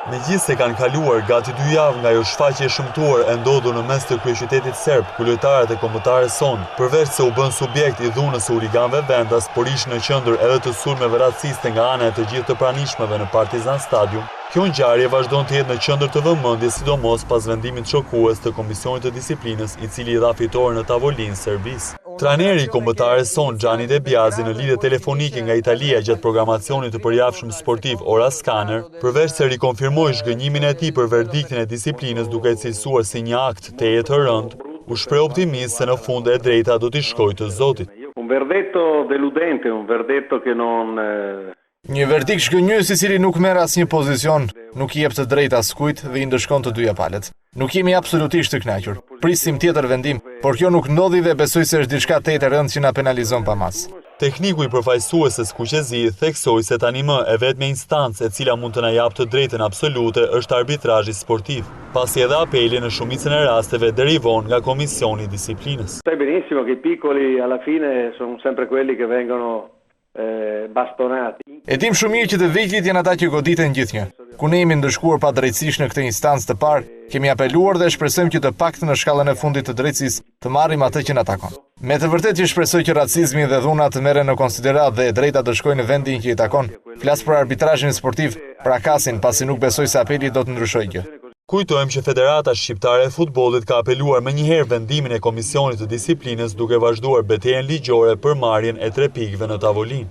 Megjithse kanë kaluar gati 2 javë nga ajo shfaqje shëmtuar e ndodhur në mes të kryeqytetit serb, ku lojtarët e kombëtarës son, përveç se u bën subjekt i dhunës së huliganëve vendas, por ishin në qendër edhe të sulmeve raciste nga ana e të gjithë të pranishmeve në Partizan Stadium, kjo ngjarje vazhdon të jetë në qendër të vëmendjes, sidomos pas vendimit shokues të Komisionit të Disiplinës, i cili i dha fitore në tavolinë serbisë. Trajneri i kombëtarës son, Gianni De Biasi, në lidhje telefonike nga Italia gjatë programacionit të përjavshëm sportiv Ora Scanner, përveç se rikonfirmoi zhgënjimin e tij për verdiktin e disiplinës duke e cilësuar si një akt teje të rënd, u shpreh optimist se në fund e drejta do t'i shkojë të Zotit. Un verdetto deludente, un verdetto che non Një verdikt shgënjyes i cili nuk merr asnjë pozicion, nuk i jep të drejtë askujt dhe i ndëshkon të dyja palët. Nuk jemi absolutisht të kënaqur. Prisim tjetër vendim, por kjo nuk ndodhi dhe besoj se është diçka teje e rëndë që na penalizon pamas. Tekniku i përfaqësueses Kuqezi theksoi se tani më e vetmja instancë e cila mund të na japë të drejtën absolute është arbitrazhi sportiv, pasi edhe apeli në shumicën e rasteve derivon nga Komisioni i Disiplinës. Sai benissimo che i piccoli alla fine sono sempre quelli che vengono bastonati. E dim shumë mirë që të vegjëlit janë ata që goditen gjithnjë. Ku ne jemi ndëshkuar pa drejtësisht në këtë instancë të parë, kemi apeluar dhe shpresojmë që të paktën në shkallën e fundit të drejtësisë të marrim atë që na takon. Me të vërtetë që shpresoj që racizmi dhe dhuna të merren në konsiderat dhe e drejta të shkojnë në vendin që i takon. Flas për arbitrazhin sportiv, për akasin, pasi nuk besoj se apeli do të ndryshojë gjë. Kujtojmë që Federata Shqiptare e Futbollit ka apeluar menjëherë vendimin e Komisionit të Disiplinës duke vazhduar betejën ligjore për marrjen e 3 pikëve në tavolinë.